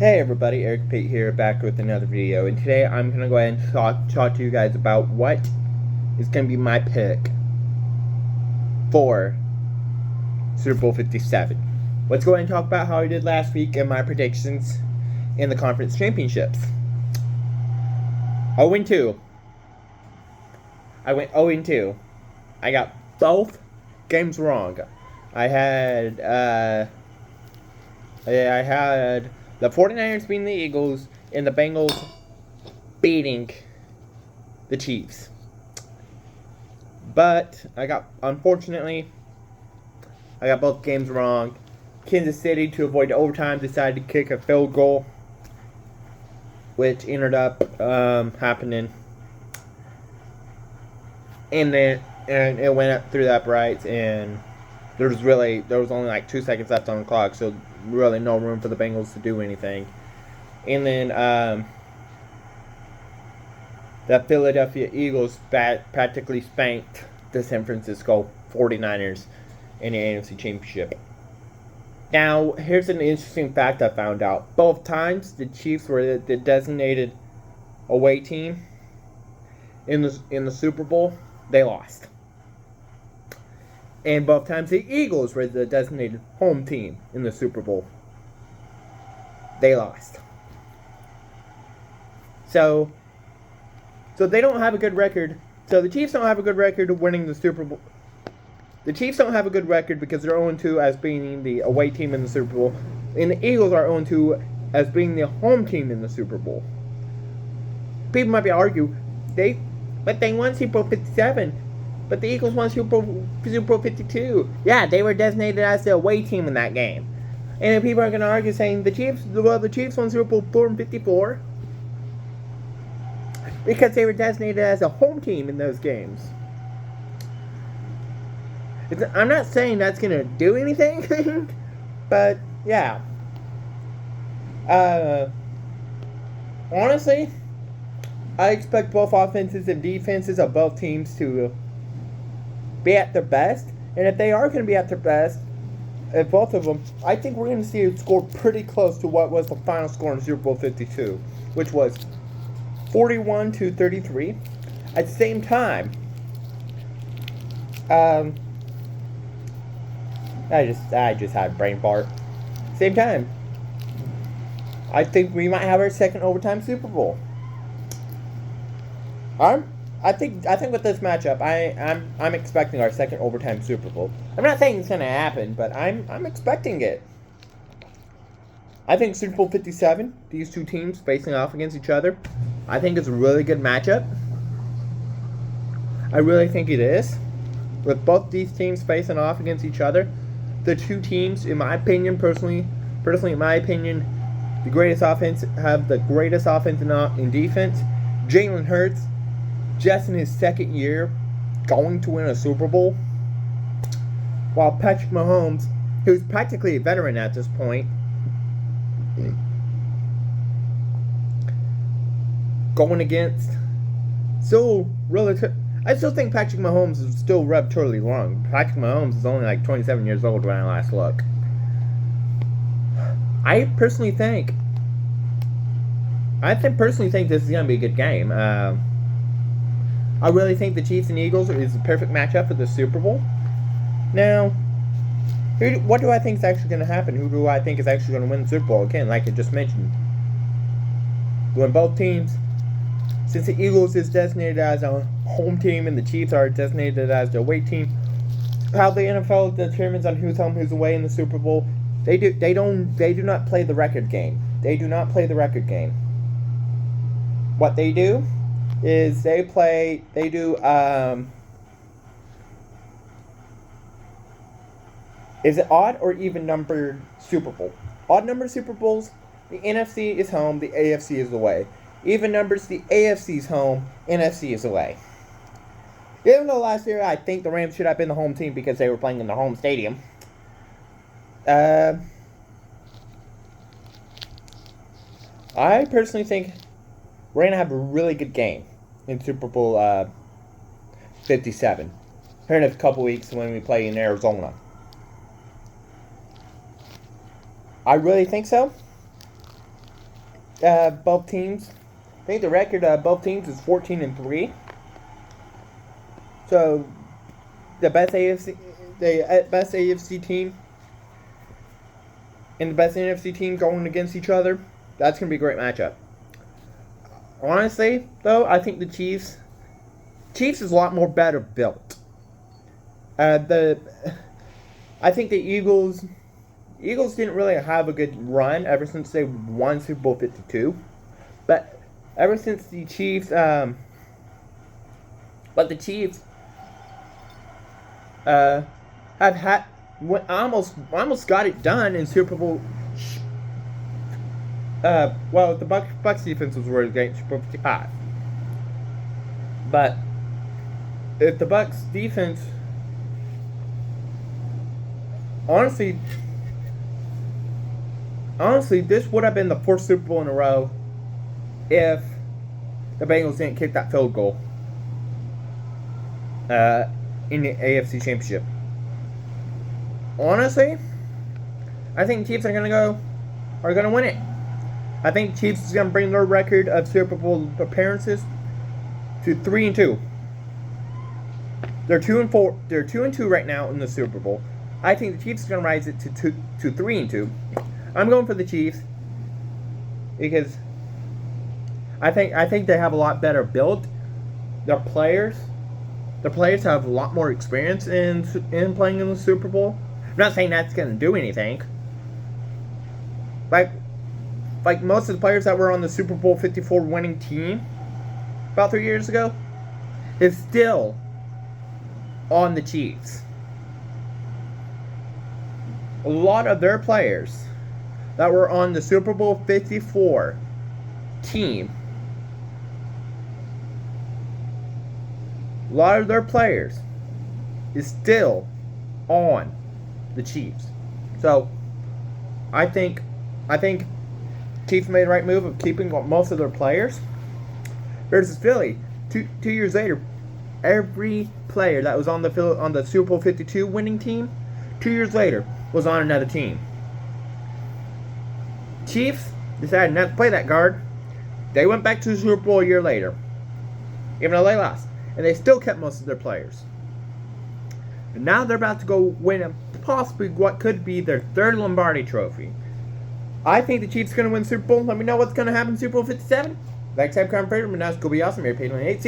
Hey everybody, Eric Pate here, back with another video, and today I'm going to go ahead and talk to you guys about what is going to be my pick for Super Bowl 57. Let's go ahead and talk about how I did last week and my predictions in the conference championships. 0-2. I went 0-2. I got both games wrong. I had the 49ers beating the Eagles and the Bengals beating the Chiefs. But unfortunately, I got both games wrong. Kansas City, to avoid overtime, decided to kick a field goal, which ended up happening. And it went up through the uprights, and there was only like 2 seconds left on the clock, so really no room for the Bengals to do anything. And then the Philadelphia Eagles practically spanked the San Francisco 49ers in the NFC Championship. Now, here's an interesting fact I found out. Both times the Chiefs were the designated away team in the Super Bowl, they lost. And both times the Eagles were the designated home team in the Super Bowl, they lost. So they don't have a good record. So the Chiefs don't have a good record of winning the Super Bowl. The Chiefs don't have a good record because they're 0-2 as being the away team in the Super Bowl. And the Eagles are 0-2 as being the home team in the Super Bowl. People might be arguing, they won Super Bowl 57. But the Eagles won Super Bowl 52. Yeah, they were designated as the away team in that game. And then people are going to argue saying the Chiefs won Super Bowl 4 and 54 because they were designated as a home team in those games. I'm not saying that's going to do anything, but yeah. Honestly, I expect both offenses and defenses of both teams to be at their best, and if they are going to be at their best, if both of them, I think we're going to see a score pretty close to what was the final score in Super Bowl 52, which was 41-33. At the same time, I just had a brain fart. Same time, I think we might have our second overtime Super Bowl. I think with this matchup, I'm expecting our second overtime Super Bowl. I'm not saying it's going to happen, but I'm expecting it. I think Super Bowl 57, these two teams facing off against each other, I think it's a really good matchup. I really think it is. With both these teams facing off against each other, the two teams, in my opinion, personally, in my opinion, have the greatest offense in defense. Jalen Hurts, just in his second year, going to win a Super Bowl, while Patrick Mahomes, who's practically a veteran at this point, going against I still think Patrick Mahomes is still relatively wrong. Patrick Mahomes is only like 27 years old when I last looked. I personally think this is going to be a good game. I really think the Chiefs and Eagles is the perfect matchup for the Super Bowl. Now, what do I think is actually going to happen? Who do I think is actually going to win the Super Bowl? Again, like I just mentioned, when both teams, since the Eagles is designated as a home team and the Chiefs are designated as the away team, how the NFL determines on who's home, who's away in the Super Bowl, they do not play the record game. They do not play the record game. What they do is is it odd or even numbered Super Bowl? Odd number Super Bowls, the NFC is home, the AFC is away. Even numbers, the AFC is home, NFC is away. Even though last year I think the Rams should have been the home team because they were playing in their home stadium. I personally think we're going to have a really good game in Super Bowl 57. Here in a couple weeks when we play in both teams. I think the record of both teams is 14-3. So the best AFC team and the best NFC team going against each other. That's gonna be a great matchup. Honestly, though, I think the Chiefs is a lot more better built. I think the Eagles didn't really have a good run ever since they won Super Bowl 52. But ever since the Chiefs, have had, almost got it done in Super Bowl. Well, the Bucs defense was worried against Super Bowl 55. But if the Bucs defense, honestly, this would have been the fourth Super Bowl in a row if the Bengals didn't kick that field goal in the AFC Championship. Honestly, I think the Chiefs are gonna win it. I think the Chiefs is gonna bring their record of Super Bowl appearances to 3-2. They're 2-4. They're 2-2 right now in the Super Bowl. I think the Chiefs are gonna rise it to 3-2. I'm going for the Chiefs because I think they have a lot better build. Their players have a lot more experience in playing in the Super Bowl. I'm not saying that's gonna do anything. Like most of the players that were on the Super Bowl 54 winning team about 3 years ago is still on the Chiefs. A lot of their players that were on the Super Bowl 54 team, a lot of their players is still on the Chiefs. So I think Chiefs made the right move of keeping most of their players. Versus Philly, two years later, every player that was on the Super Bowl 52 winning team, 2 years later, was on another team. Chiefs decided not to play that guard. They went back to the Super Bowl a year later, even though they lost, and they still kept most of their players. And now they're about to go win possibly what could be their third Lombardi Trophy. I think the Chiefs are going to win Super Bowl. Let me know what's going to happen in Super Bowl 57. Like, type, comment, favorite, but now it's going to be awesome. You're paid on 8.